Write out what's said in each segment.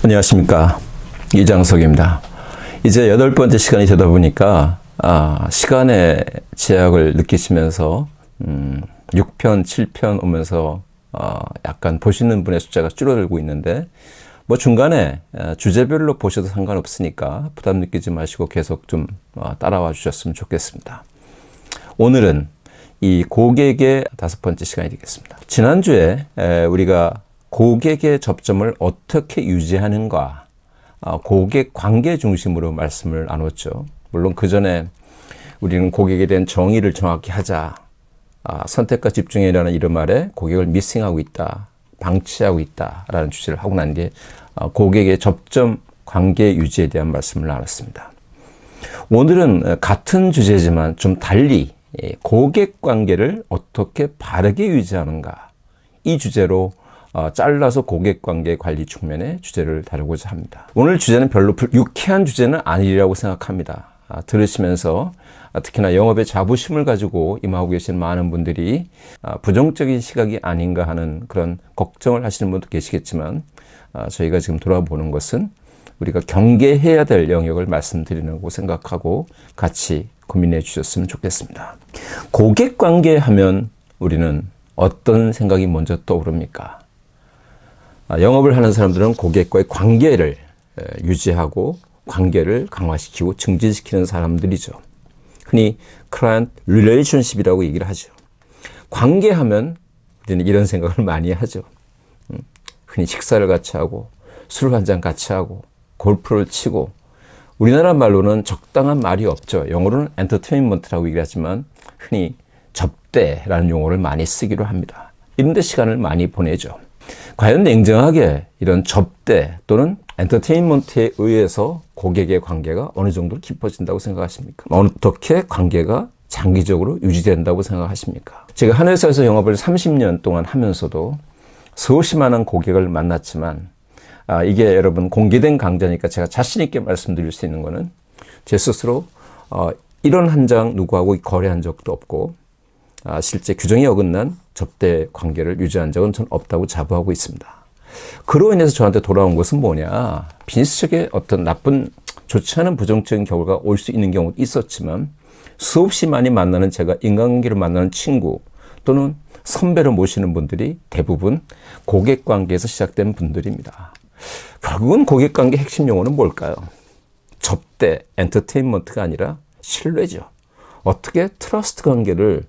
안녕하십니까, 이장석입니다. 이제 8번째 시간이 되다 보니까 시간의 제약을 느끼시면서 6편, 7편 오면서 약간 보시는 분의 숫자가 줄어들고 있는데, 뭐 중간에 주제별로 보셔도 상관없으니까 부담 느끼지 마시고 계속 좀 따라와 주셨으면 좋겠습니다. 오늘은 이 고객의 5번째 시간이 되겠습니다. 지난주에 우리가 고객의 접점을 어떻게 유지하는가, 고객 관계 중심으로 말씀을 나눴죠. 물론 그 전에 우리는 고객에 대한 정의를 정확히 하자, 선택과 집중이라는 이름 아래 고객을 미싱하고 있다, 방치하고 있다라는 주제를 하고 난 뒤에 고객의 접점 관계 유지에 대한 말씀을 나눴습니다. 오늘은 같은 주제지만 좀 달리 고객 관계를 어떻게 바르게 유지하는가, 이 주제로 잘라서 고객관계 관리 측면의 주제를 다루고자 합니다. 오늘 주제는 별로 유쾌한 주제는 아니라고 생각합니다. 들으시면서 특히나 영업의 자부심을 가지고 임하고 계신 많은 분들이 부정적인 시각이 아닌가 하는 그런 걱정을 하시는 분도 계시겠지만, 저희가 지금 돌아보는 것은 우리가 경계해야 될 영역을 말씀드리는 거 생각하고 같이 고민해 주셨으면 좋겠습니다. 고객관계 하면 우리는 어떤 생각이 먼저 떠오릅니까? 영업을 하는 사람들은 고객과의 관계를 유지하고 관계를 강화시키고 증진시키는 사람들이죠. 흔히 클라이언트 릴레이션십이라고 얘기를 하죠. 관계하면 우리는 이런 생각을 많이 하죠. 흔히 식사를 같이 하고 술 한 잔 같이 하고 골프를 치고, 우리나라 말로는 적당한 말이 없죠. 영어로는 엔터테인먼트라고 얘기하지만 흔히 접대라는 용어를 많이 쓰기로 합니다. 이런 데 시간을 많이 보내죠. 과연 냉정하게 이런 접대 또는 엔터테인먼트에 의해서 고객의 관계가 어느 정도 깊어진다고 생각하십니까? 어떻게 관계가 장기적으로 유지된다고 생각하십니까? 제가 한 회사에서 영업을 30년 동안 하면서도 수없이 많은 고객을 만났지만, 이게 여러분 공개된 강좌니까 제가 자신 있게 말씀드릴 수 있는 거는, 제 스스로 이런 한 장 누구하고 거래한 적도 없고 실제 규정이 어긋난 접대 관계를 유지한 적은 전 없다고 자부하고 있습니다. 그로 인해서 저한테 돌아온 것은 뭐냐, 비즈니스적인 어떤 나쁜, 좋지 않은 부정적인 결과가 올 수 있는 경우도 있었지만, 수없이 많이 만나는 제가 인간관계로 만나는 친구 또는 선배로 모시는 분들이 대부분 고객관계에서 시작된 분들입니다. 결국은 고객관계 핵심 용어는 뭘까요? 접대, 엔터테인먼트가 아니라 신뢰죠. 어떻게 트러스트 관계를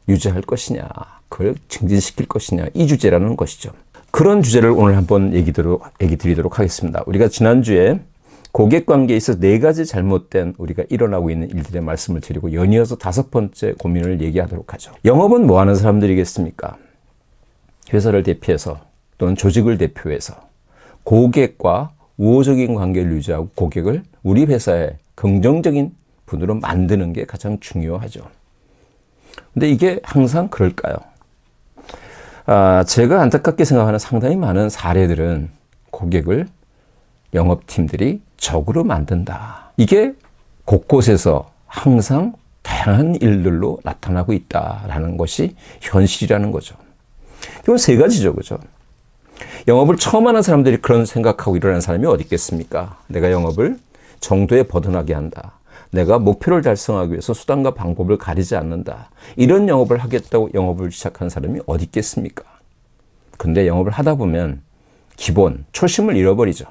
유지할 것이냐, 그걸 증진시킬 것이냐, 이 주제라는 것이죠. 그런 주제를 오늘 한번 얘기 드리도록 하겠습니다. 우리가 지난주에 고객관계에 있어서 4가지 잘못된 우리가 일어나고 있는 일들의 말씀을 드리고, 연이어서 5번째 고민을 얘기하도록 하죠. 영업은 뭐 하는 사람들이겠습니까? 회사를 대표해서 또는 조직을 대표해서 고객과 우호적인 관계를 유지하고 고객을 우리 회사의 긍정적인 분으로 만드는 게 가장 중요하죠. 근데 이게 항상 그럴까요? 제가 안타깝게 생각하는 상당히 많은 사례들은 고객을 영업팀들이 적으로 만든다. 이게 곳곳에서 항상 다양한 일들로 나타나고 있다라는 것이 현실이라는 거죠. 이건 3가지죠, 그죠? 영업을 처음 하는 사람들이 그런 생각하고 일어나는 사람이 어디 있겠습니까? 내가 영업을 정도에 벗어나게 한다. 내가 목표를 달성하기 위해서 수단과 방법을 가리지 않는다. 이런 영업을 하겠다고 영업을 시작한 사람이 어디 있겠습니까? 근데 영업을 하다 보면 기본, 초심을 잃어버리죠.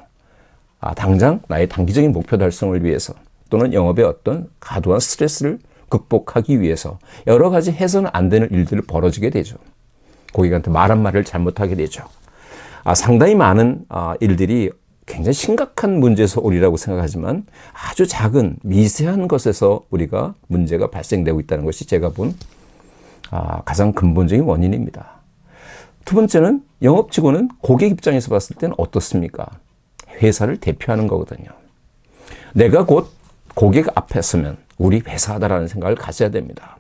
당장 나의 단기적인 목표 달성을 위해서 또는 영업의 어떤 과도한 스트레스를 극복하기 위해서 여러 가지 해서는 안 되는 일들을 벌어지게 되죠. 고객한테 말 한마디를 잘못하게 되죠. 상당히 많은 일들이 굉장히 심각한 문제에서 오리라고 생각하지만, 아주 작은 미세한 것에서 우리가 문제가 발생되고 있다는 것이 제가 본 가장 근본적인 원인입니다. 2번째는, 영업 직원은 고객 입장에서 봤을 때는 어떻습니까? 회사를 대표하는 거거든요. 내가 곧 고객 앞에 서면 우리 회사다라는 생각을 가져야 됩니다.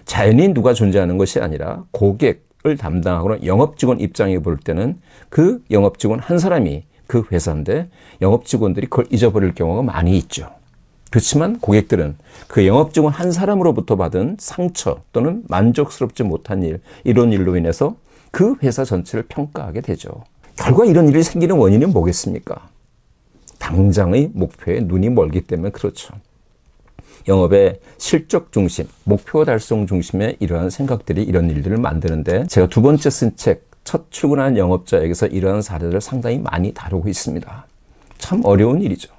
자연히 누가 존재하는 것이 아니라 고객을 담당하거나 영업 직원 입장에 볼 때는 그 영업 직원 한 사람이 그 회사인데, 영업 직원들이 그걸 잊어버릴 경우가 많이 있죠. 그렇지만 고객들은 그 영업 직원 한 사람으로부터 받은 상처 또는 만족스럽지 못한 일, 이런 일로 인해서 그 회사 전체를 평가하게 되죠. 결과 이런 일이 생기는 원인은 뭐겠습니까? 당장의 목표에 눈이 멀기 때문에 그렇죠. 영업의 실적 중심, 목표 달성 중심의 이러한 생각들이 이런 일들을 만드는데, 제가 두 번째 쓴 책, 첫 출근한 영업자에게서 이러한 사례들을 상당히 많이 다루고 있습니다. 참 어려운 일이죠.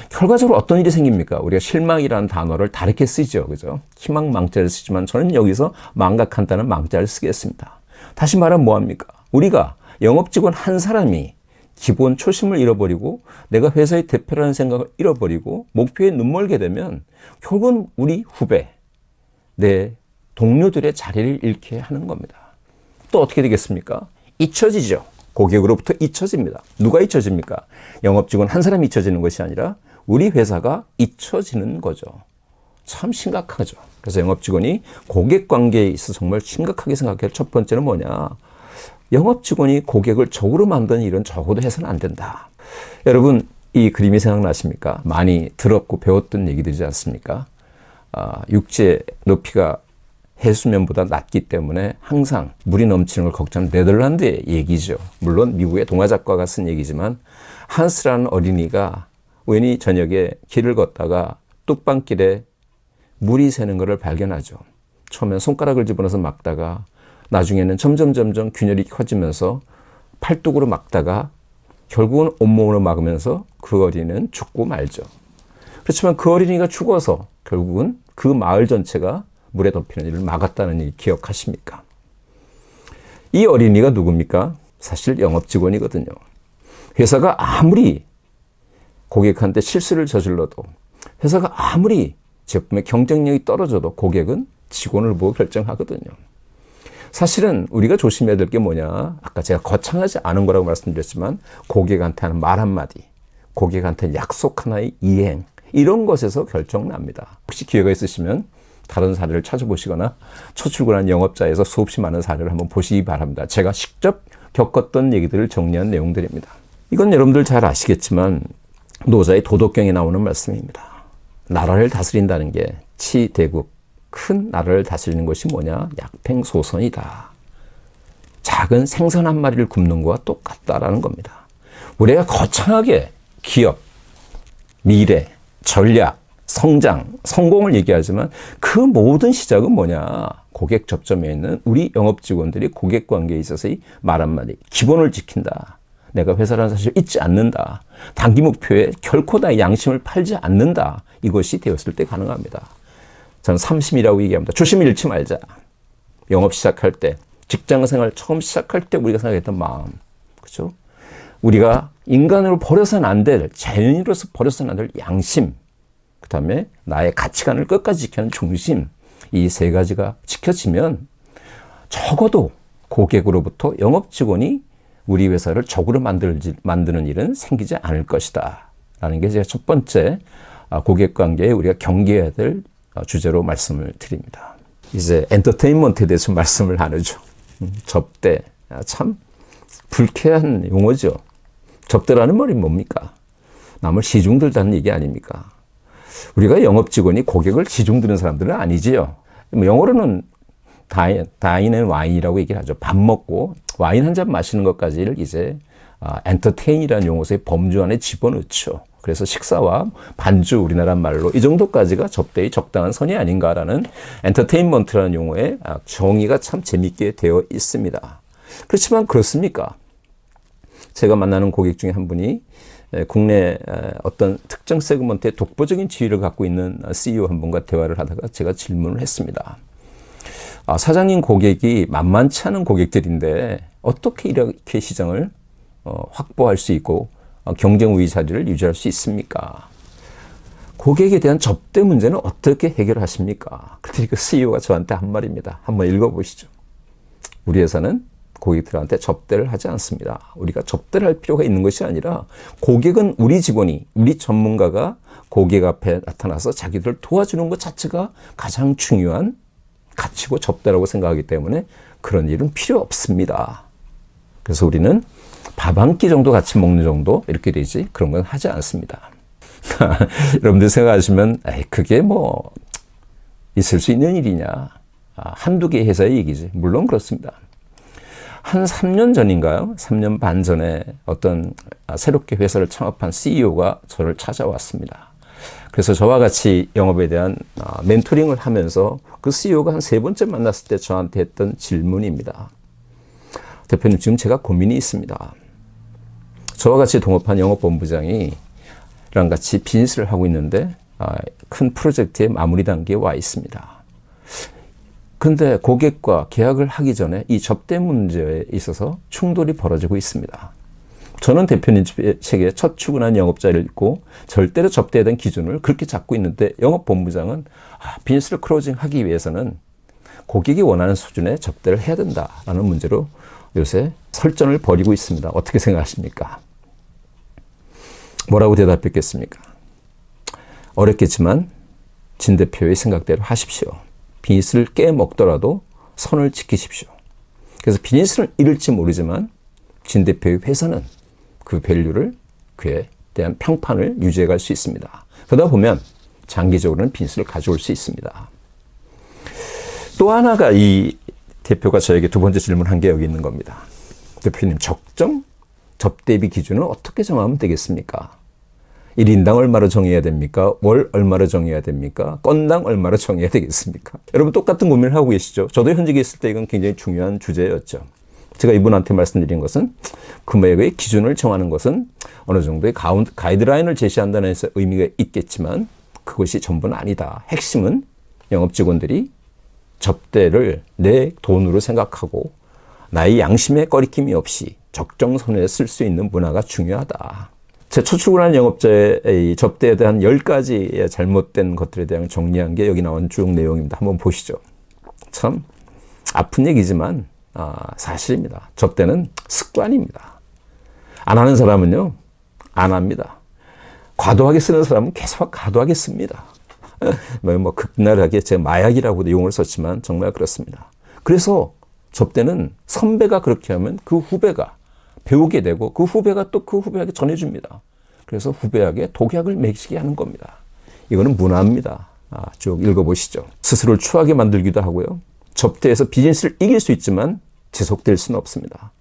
결과적으로 어떤 일이 생깁니까? 우리가 실망이라는 단어를 다르게 쓰죠. 그죠? 희망망자를 쓰지만 저는 여기서 망각한다는 망자를 쓰겠습니다. 다시 말하면 뭐합니까? 우리가 영업직원 한 사람이 기본 초심을 잃어버리고 내가 회사의 대표라는 생각을 잃어버리고 목표에 눈멀게 되면 결국은 우리 후배, 내 동료들의 자리를 잃게 하는 겁니다. 또 어떻게 되겠습니까? 잊혀지죠. 고객으로부터 잊혀집니다. 누가 잊혀집니까? 영업직원 한 사람이 잊혀지는 것이 아니라 우리 회사가 잊혀지는 거죠. 참 심각하죠. 그래서 영업직원이 고객관계에 있어서 정말 심각하게 생각해야 할 첫 번째는 뭐냐? 영업직원이 고객을 적으로 만드는 일은 적어도 해서는 안 된다. 여러분, 이 그림이 생각나십니까? 많이 들었고 배웠던 얘기들이지 않습니까? 육지의 높이가 해수면보다 낮기 때문에 항상 물이 넘치는 걸 걱정하는 네덜란드의 얘기죠. 물론 미국의 동화작가가 쓴 얘기지만, 한스라는 어린이가 우연히 저녁에 길을 걷다가 뚝방길에 물이 새는 것을 발견하죠. 처음엔 손가락을 집어넣어서 막다가 나중에는 점점 균열이 커지면서 팔뚝으로 막다가 결국은 온몸으로 막으면서 그 어린이는 죽고 말죠. 그렇지만 그 어린이가 죽어서 결국은 그 마을 전체가 물에 덮이는 일을 막았다는 일 기억하십니까? 이 어린이가 누굽니까? 사실 영업직원이거든요. 회사가 아무리 고객한테 실수를 저질러도, 회사가 아무리 제품의 경쟁력이 떨어져도 고객은 직원을 보고 결정하거든요. 사실은 우리가 조심해야 될 게 뭐냐? 아까 제가 거창하지 않은 거라고 말씀드렸지만, 고객한테 하는 말 한마디, 고객한테 약속 하나의 이행, 이런 것에서 결정납니다. 혹시 기회가 있으시면 다른 사례를 찾아보시거나 첫 출근한 영업자에서 수없이 많은 사례를 한번 보시기 바랍니다. 제가 직접 겪었던 얘기들을 정리한 내용들입니다. 이건 여러분들 잘 아시겠지만 노자의 도덕경에 나오는 말씀입니다. 나라를 다스린다는 게 치대국, 큰 나라를 다스리는 것이 뭐냐? 약팽소선이다. 작은 생선 한 마리를 굽는 것과 똑같다라는 겁니다. 우리가 거창하게 기업, 미래, 전략, 성장, 성공을 얘기하지만 그 모든 시작은 뭐냐? 고객 접점에 있는 우리 영업직원들이 고객관계에 있어서의 말 한마디, 기본을 지킨다. 내가 회사라는 사실을 잊지 않는다. 단기 목표에 결코 나의 양심을 팔지 않는다. 이것이 되었을 때 가능합니다. 저는 3심이라고 얘기합니다. 초심을 잃지 말자. 영업 시작할 때, 직장생활 처음 시작할 때 우리가 생각했던 마음. 그렇죠? 우리가 인간으로 버려서는 안 될, 자연인으로서 버려서는 안 될 양심. 그 다음에 나의 가치관을 끝까지 지키는 중심. 이 세 가지가 지켜지면 적어도 고객으로부터 영업직원이 우리 회사를 적으로 만드는 일은 생기지 않을 것이다. 라는 게 제가 첫 번째 고객관계에 우리가 경계해야 될 주제로 말씀을 드립니다. 이제 엔터테인먼트에 대해서 말씀을 나누죠. 접대. 참 불쾌한 용어죠. 접대라는 말이 뭡니까? 남을 시중들다는 얘기 아닙니까? 우리가 영업직원이 고객을 시중드는 사람들은 아니지요. 영어로는 다인 앤 와인이라고 얘기를 하죠. 밥 먹고 와인 한 잔 마시는 것까지를 이제 엔터테인이라는 용어의 범주 안에 집어넣죠. 그래서 식사와 반주, 우리나라 말로 이 정도까지가 접대의 적당한 선이 아닌가라는 엔터테인먼트라는 용어의 정의가 참 재밌게 되어 있습니다. 그렇지만 그렇습니까? 제가 만나는 고객 중에 한 분이 국내 어떤 특정 세그먼트의 독보적인 지위를 갖고 있는 CEO 한 분과 대화를 하다가 제가 질문을 했습니다. 사장님 고객이 만만치 않은 고객들인데 어떻게 이렇게 시장을 확보할 수 있고 경쟁 우위 자리를 유지할 수 있습니까? 고객에 대한 접대 문제는 어떻게 해결하십니까? 그랬더니 그 CEO가 저한테 한 말입니다. 한번 읽어보시죠. 우리 회사는 고객들한테 접대를 하지 않습니다. 우리가 접대를 할 필요가 있는 것이 아니라 고객은 우리 직원이, 우리 전문가가 고객 앞에 나타나서 자기들을 도와주는 것 자체가 가장 중요한 가치고 접대라고 생각하기 때문에 그런 일은 필요 없습니다. 그래서 우리는 밥 한 끼 정도 같이 먹는 정도 이렇게 되지 그런 건 하지 않습니다. 여러분들 생각하시면 그게 뭐 있을 수 있는 일이냐. 한두 개의 회사의 얘기지. 물론 그렇습니다. 한 3년 전인가요? 3년 반 전에 어떤 새롭게 회사를 창업한 CEO가 저를 찾아왔습니다. 그래서 저와 같이 영업에 대한 멘토링을 하면서 그 CEO가 한 3번째 만났을 때 저한테 했던 질문입니다. 대표님, 지금 제가 고민이 있습니다. 저와 같이 동업한 영업본부장이 랑 같이 비즈니스를 하고 있는데 큰 프로젝트의 마무리 단계에 와 있습니다. 근데 고객과 계약을 하기 전에 이 접대 문제에 있어서 충돌이 벌어지고 있습니다. 저는 대표님 책에 첫 출근한 영업자를 읽고 절대로 접대에 대한 기준을 그렇게 잡고 있는데 영업본부장은 비즈니스를 클로징하기 위해서는 고객이 원하는 수준의 접대를 해야 된다라는 문제로 요새 설전을 벌이고 있습니다. 어떻게 생각하십니까? 뭐라고 대답했겠습니까? 어렵겠지만 진 대표의 생각대로 하십시오. 비즈니스를 깨먹더라도 선을 지키십시오. 그래서 비즈니스는 잃을지 모르지만 진 대표의 회사는 그 밸류를, 그에 대한 평판을 유지해 갈 수 있습니다. 그러다 보면 장기적으로는 비즈니스를 가져올 수 있습니다. 또 하나가 이 대표가 저에게 두 번째 질문한 게 여기 있는 겁니다. 대표님, 적정 접대비 기준은 어떻게 정하면 되겠습니까? 1인당 얼마로 정해야 됩니까? 월 얼마로 정해야 됩니까? 건당 얼마로 정해야 되겠습니까? 여러분 똑같은 고민을 하고 계시죠? 저도 현직에 있을 때 이건 굉장히 중요한 주제였죠. 제가 이분한테 말씀드린 것은 금액의 기준을 정하는 것은 어느 정도의 가이드라인을 제시한다는 데서 의미가 있겠지만 그것이 전부는 아니다. 핵심은 영업 직원들이 접대를 내 돈으로 생각하고 나의 양심에 꺼리낌이 없이 적정선에 쓸 수 있는 문화가 중요하다. 제 첫 출근한 영업자의 접대에 대한 10가지의 잘못된 것들에 대한 정리한 게 여기 나온 쭉 내용입니다. 한번 보시죠. 참 아픈 얘기지만 사실입니다. 접대는 습관입니다. 안 하는 사람은요, 안 합니다. 과도하게 쓰는 사람은 계속 과도하게 씁니다. 뭐 극렬하게 제가 마약이라고도 용어를 썼지만 정말 그렇습니다. 그래서 접대는 선배가 그렇게 하면 그 후배가 배우게 되고 그 후배가 또 그 후배에게 전해줍니다. 그래서 후배에게 독약을 먹이게 하는 겁니다. 이거는 문화입니다. 쭉 읽어보시죠. 스스로를 추하게 만들기도 하고요. 접대에서 비즈니스를 이길 수 있지만 지속될 수는 없습니다.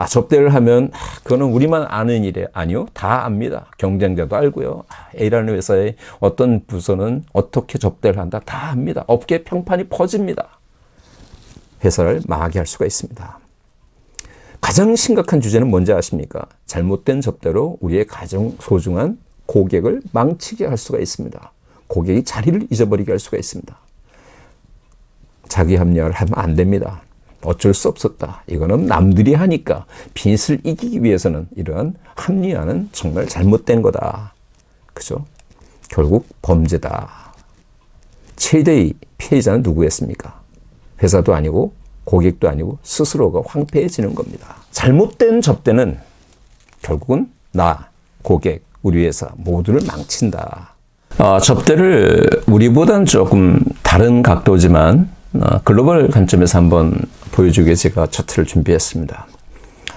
접대를 하면 그거는 우리만 아는 일이 아니요. 다 압니다. 경쟁자도 알고요. A라는 회사의 어떤 부서는 어떻게 접대를 한다. 다 압니다. 업계 평판이 퍼집니다. 회사를 망하게 할 수가 있습니다. 가장 심각한 주제는 뭔지 아십니까? 잘못된 접대로 우리의 가장 소중한 고객을 망치게 할 수가 있습니다. 고객이 자리를 잊어버리게 할 수가 있습니다. 자기 합리화를 하면 안 됩니다. 어쩔 수 없었다. 이거는 남들이 하니까 비즈니스를 이기기 위해서는 이러한 합리화는 정말 잘못된 거다. 그죠? 결국 범죄다. 최대의 피해자는 누구였습니까? 회사도 아니고 고객도 아니고 스스로가 황폐해지는 겁니다. 잘못된 접대는 결국은 나, 고객, 우리 회사 모두를 망친다. 접대를 우리보단 조금 다른 각도지만 글로벌 관점에서 한번 보여주기 위해 제가 차트를 준비했습니다.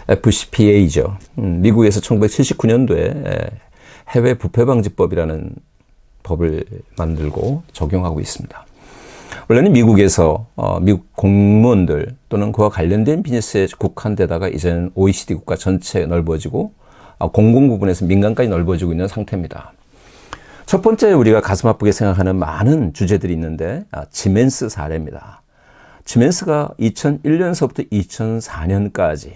FCPA죠. 미국에서 1979년도에 해외 부패방지법이라는 법을 만들고 적용하고 있습니다. 원래는 미국에서 미국 공무원들 또는 그와 관련된 비즈니스에 국한되다가 이제는 OECD 국가 전체에 넓어지고 공공 부분에서 민간까지 넓어지고 있는 상태입니다. 첫 번째 우리가 가슴 아프게 생각하는 많은 주제들이 있는데 지멘스 사례입니다. 지멘스가 2001년서부터 2004년까지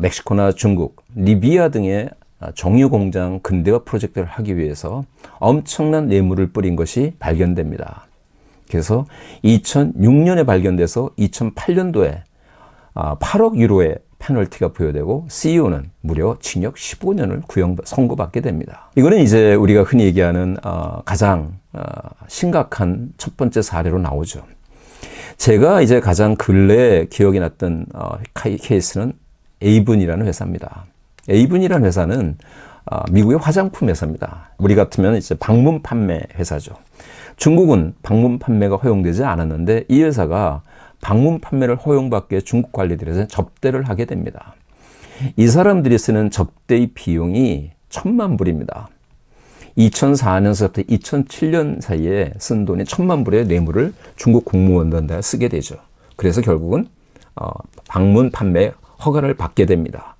멕시코나 중국, 리비아 등의 정유공장 근대화 프로젝트를 하기 위해서 엄청난 뇌물을 뿌린 것이 발견됩니다. 그래서 2006년에 발견돼서 2008년도에 8억 유로의 페널티가 부여되고 CEO는 무려 징역 15년을 선고받게 됩니다. 이거는 이제 우리가 흔히 얘기하는 가장 심각한 첫 번째 사례로 나오죠. 제가 이제 가장 근래에 기억이 났던 케이스는 에이븐이라는 회사입니다. 에이븐이라는 회사는 미국의 화장품 회사입니다. 우리 같으면 이제 방문 판매 회사죠. 중국은 방문 판매가 허용되지 않았는데 이 회사가 방문 판매를 허용받기 위해 중국 관리들에서 접대를 하게 됩니다. 이 사람들이 쓰는 접대의 비용이 1,000만 불입니다. 2004년서부터 2007년 사이에 쓴 돈이 1,000만 불의 뇌물을 중국 공무원들한테 쓰게 되죠. 그래서 결국은 방문 판매 허가를 받게 됩니다.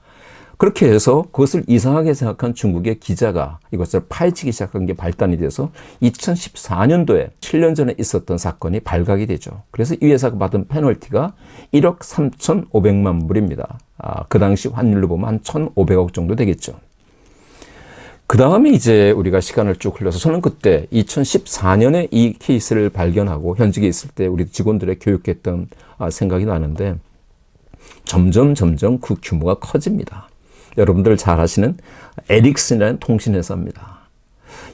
그렇게 해서 그것을 이상하게 생각한 중국의 기자가 이것을 파헤치기 시작한 게 발단이 돼서 2014년도에 7년 전에 있었던 사건이 발각이 되죠. 그래서 이 회사가 받은 페널티가 1억 3,500만 불입니다. 그 당시 환율로 보면 한 1,500억 정도 되겠죠. 그 다음에 이제 우리가 시간을 쭉 흘러서 저는 그때 2014년에 이 케이스를 발견하고 현직에 있을 때 우리 직원들의 교육했던 생각이 나는데 점점 그 규모가 커집니다. 여러분들 잘 아시는 에릭슨이라는 통신회사입니다.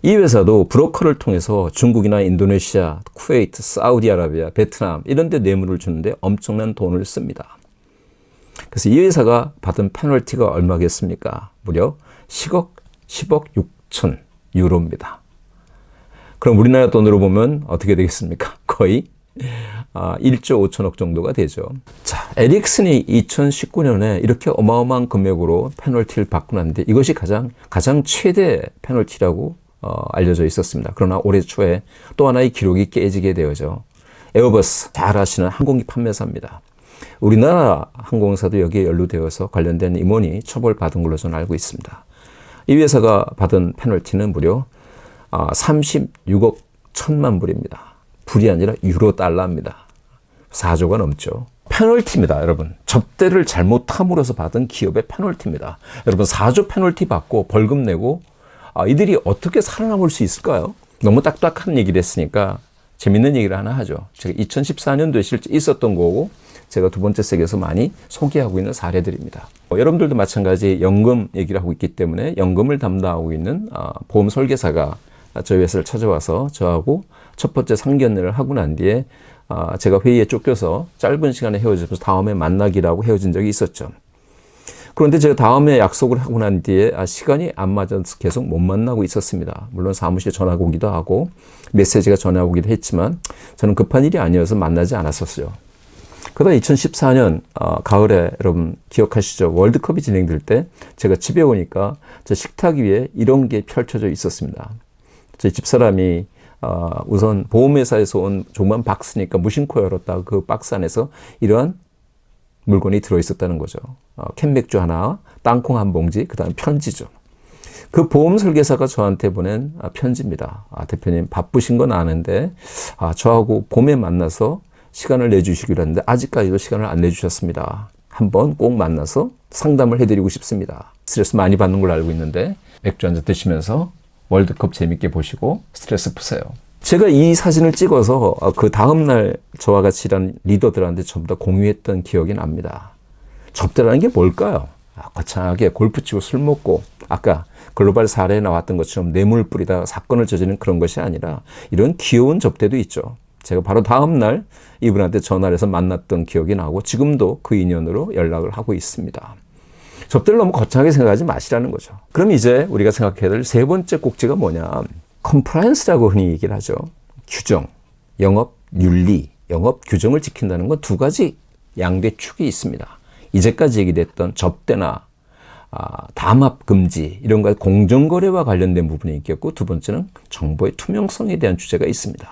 이 회사도 브로커를 통해서 중국이나 인도네시아, 쿠웨이트, 사우디아라비아, 베트남 이런 데 뇌물을 주는데 엄청난 돈을 씁니다. 그래서 이 회사가 받은 페널티가 얼마겠습니까? 무려 10억 6천 유로입니다. 그럼 우리나라 돈으로 보면 어떻게 되겠습니까? 거의 1조 5천억 정도가 되죠. 자, 에릭슨이 2019년에 이렇게 어마어마한 금액으로 페널티를 받고 났는데 이것이 가장 최대 페널티라고 알려져 있었습니다. 그러나 올해 초에 또 하나의 기록이 깨지게 되어져. 에어버스, 잘 아시는 항공기 판매사입니다. 우리나라 항공사도 여기에 연루되어서 관련된 임원이 처벌받은 걸로 저는 알고 있습니다. 이 회사가 받은 페널티는 무려 36억 1천만 불입니다. 불이 아니라 유로 달러입니다. 4조가 넘죠. 페널티입니다, 여러분. 접대를 잘못함으로써 받은 기업의 페널티입니다. 여러분, 4조 페널티 받고 벌금 내고 이들이 어떻게 살아남을 수 있을까요? 너무 딱딱한 얘기를 했으니까 재밌는 얘기를 하나 하죠. 제가 2014년도에 실제 있었던 거고 제가 두 번째 세계에서 많이 소개하고 있는 사례들입니다. 여러분들도 마찬가지 연금 얘기를 하고 있기 때문에 연금을 담당하고 있는 보험 설계사가 저희 회사를 찾아와서 저하고 첫 번째 상견례를 하고 난 뒤에 제가 회의에 쫓겨서 짧은 시간에 헤어져서 다음에 만나기라고 헤어진 적이 있었죠. 그런데 제가 다음에 약속을 하고 난 뒤에 시간이 안 맞아서 계속 못 만나고 있었습니다. 물론 사무실에 전화가 오기도 하고 메시지가 전화가 오기도 했지만 저는 급한 일이 아니어서 만나지 않았었어요. 그러다 2014년 가을에 여러분 기억하시죠? 월드컵이 진행될 때 제가 집에 오니까 저 식탁 위에 이런 게 펼쳐져 있었습니다. 저희 집사람이 우선 보험회사에서 온 조그만 박스니까 무심코 열었다가 그 박스 안에서 이러한 물건이 들어있었다는 거죠. 캔맥주 하나, 땅콩 한 봉지, 그 다음 편지죠. 그 보험 설계사가 저한테 보낸 편지입니다. 대표님 바쁘신 건 아는데 저하고 봄에 만나서 시간을 내주시기로 했는데 아직까지도 시간을 안 내주셨습니다. 한번 꼭 만나서 상담을 해드리고 싶습니다. 스트레스 많이 받는 걸 알고 있는데 맥주 한잔 드시면서 월드컵 재밌게 보시고 스트레스 푸세요. 제가 이 사진을 찍어서 그 다음날 저와 같이 일하는 리더들한테 전부 다 공유했던 기억이 납니다. 접대라는 게 뭘까요? 거창하게 골프 치고 술 먹고 아까 글로벌 사례에 나왔던 것처럼 뇌물 뿌리다 사건을 저지르는 그런 것이 아니라 이런 귀여운 접대도 있죠. 제가 바로 다음날 이분한테 전화를 해서 만났던 기억이 나고 지금도 그 인연으로 연락을 하고 있습니다. 접대를 너무 거창하게 생각하지 마시라는 거죠. 그럼 이제 우리가 생각해야 될 세 번째 꼭지가 뭐냐? 컴플라이언스라고 흔히 얘기를 하죠. 규정, 영업 윤리, 영업 규정을 지킨다는 건 두 가지 양대 축이 있습니다. 이제까지 얘기됐던 접대나 담합 금지 이런 거 공정거래와 관련된 부분이 있겠고 두 번째는 정보의 투명성에 대한 주제가 있습니다.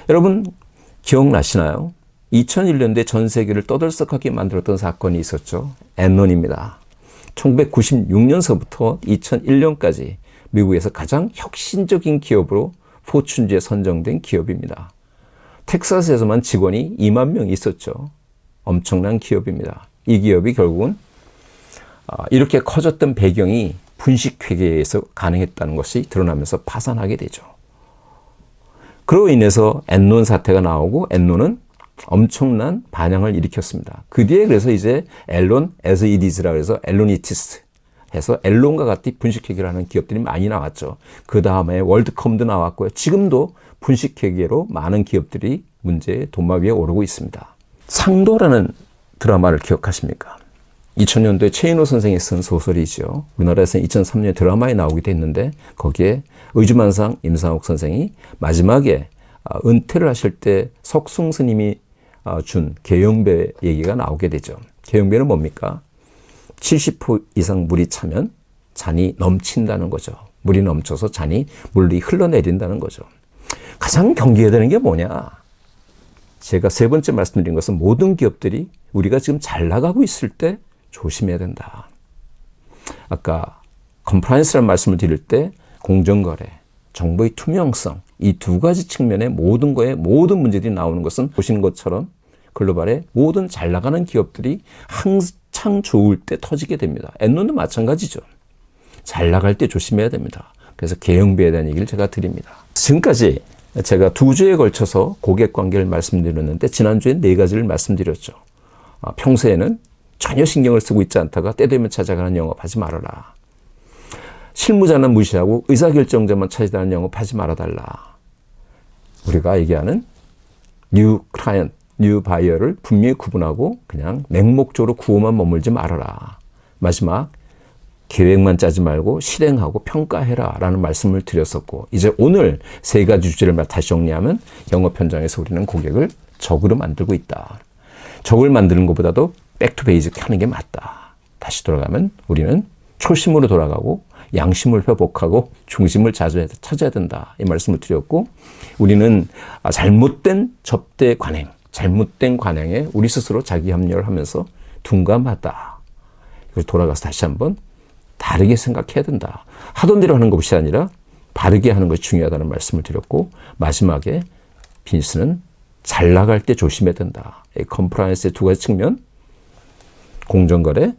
여러분 기억나시나요? 2001년도에 전 세계를 떠들썩하게 만들었던 사건이 있었죠. 엔론입니다. 1996년서부터 2001년까지 미국에서 가장 혁신적인 기업으로 포춘지에 선정된 기업입니다. 텍사스에서만 직원이 2만 명 있었죠. 엄청난 기업입니다. 이 기업이 결국은 이렇게 커졌던 배경이 분식회계에서 가능했다는 것이 드러나면서 파산하게 되죠. 그로 인해서 엔론 사태가 나오고 엔론은 엄청난 반향을 일으켰습니다. 그 뒤에 그래서 이제 엔론 as it is라고 해서 엔로니티스 해서 엔론과 같이 분식회계를 하는 기업들이 많이 나왔죠. 그 다음에 월드컴도 나왔고요. 지금도 분식회계로 많은 기업들이 문제의 도마 위에 오르고 있습니다. 상도라는 드라마를 기억하십니까? 2000년도에 최인호 선생이 쓴 소설이죠. 우리나라에서는 2003년에 드라마에 나오기도 했는데 거기에 의주만상 임상옥 선생이 마지막에 은퇴를 하실 때 석숭 스님이 준 계영배 얘기가 나오게 되죠. 계영배는 뭡니까? 70% 이상 물이 차면 잔이 넘친다는 거죠. 물이 넘쳐서 잔이 물이 흘러내린다는 거죠. 가장 경계해야 되는 게 뭐냐? 제가 세 번째 말씀드린 것은 모든 기업들이 우리가 지금 잘 나가고 있을 때 조심해야 된다. 아까 컴플라이언스라는 말씀을 드릴 때 공정거래, 정보의 투명성, 이 두 가지 측면의 모든 거에 모든 문제들이 나오는 것은 보시는 것처럼 글로벌의 모든 잘 나가는 기업들이 한창 좋을 때 터지게 됩니다. 엔론도 마찬가지죠. 잘 나갈 때 조심해야 됩니다. 그래서 개영비에 대한 얘기를 제가 드립니다. 지금까지 제가 2주에 걸쳐서 고객 관계를 말씀드렸는데 지난주에 4가지를 말씀드렸죠. 평소에는 전혀 신경을 쓰고 있지 않다가 때 되면 찾아가는 영업하지 말아라. 실무자는 무시하고 의사결정자만 찾아다니는 영업하지 말아달라. 우리가 얘기하는 뉴 클라이언트, 뉴 바이어를 분명히 구분하고 그냥 맹목적으로 구호만 머물지 말아라. 마지막, 계획만 짜지 말고 실행하고 평가해라 라는 말씀을 드렸었고, 이제 오늘 3가지 주제를 다시 정리하면 영업 현장에서 우리는 고객을 적으로 만들고 있다. 적을 만드는 것보다도 백투 베이직 하는 게 맞다. 다시 돌아가면 우리는 초심으로 돌아가고 양심을 회복하고 중심을 찾아야 된다. 이 말씀을 드렸고, 우리는 잘못된 접대 관행, 잘못된 관행에 우리 스스로 자기 합리화를 하면서 둔감하다. 이걸 돌아가서 다시 한번 다르게 생각해야 된다. 하던 대로 하는 것이 아니라 바르게 하는 것이 중요하다는 말씀을 드렸고, 마지막에 비즈니스는 잘 나갈 때 조심해야 된다. 컴플라이언스의 2가지 측면, 공정거래,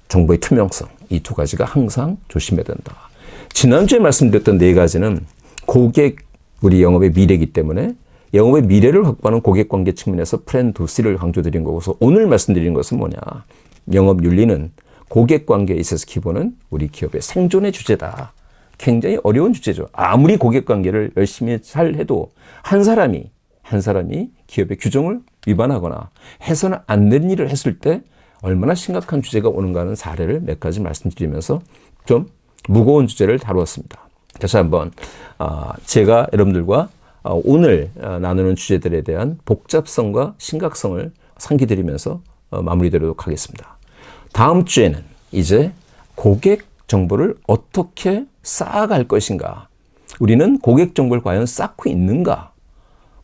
정보의 투명성, 이 2가지가 항상 조심해야 된다. 지난주에 말씀드렸던 4가지는 고객, 우리 영업의 미래이기 때문에 영업의 미래를 확보하는 고객관계 측면에서 프렌 도시를 강조드린 거고서, 오늘 말씀드린 것은 뭐냐. 영업 윤리는 고객관계에 있어서 기본은 우리 기업의 생존의 주제다. 굉장히 어려운 주제죠. 아무리 고객관계를 열심히 잘 해도 한 사람이 기업의 규정을 위반하거나 해서는 안 되는 일을 했을 때 얼마나 심각한 주제가 오는가 하는 사례를 몇 가지 말씀드리면서 좀 무거운 주제를 다루었습니다. 다시 한번 제가 여러분들과 오늘 나누는 주제들에 대한 복잡성과 심각성을 상기드리면서 마무리되도록 하겠습니다. 다음 주에는 이제 고객 정보를 어떻게 쌓아갈 것인가, 우리는 고객 정보를 과연 쌓고 있는가,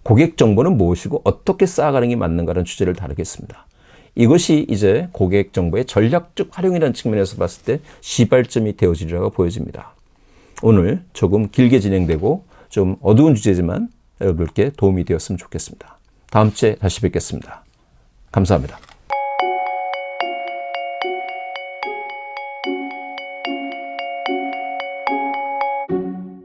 고객 정보는 무엇이고 어떻게 쌓아가는 게 맞는가라는 주제를 다루겠습니다. 이것이 이제 고객 정보의 전략적 활용이라는 측면에서 봤을 때 시발점이 되어지리라고 보여집니다. 오늘 조금 길게 진행되고 좀 어두운 주제지만 여러분께 도움이 되었으면 좋겠습니다. 다음 주에 다시 뵙겠습니다. 감사합니다.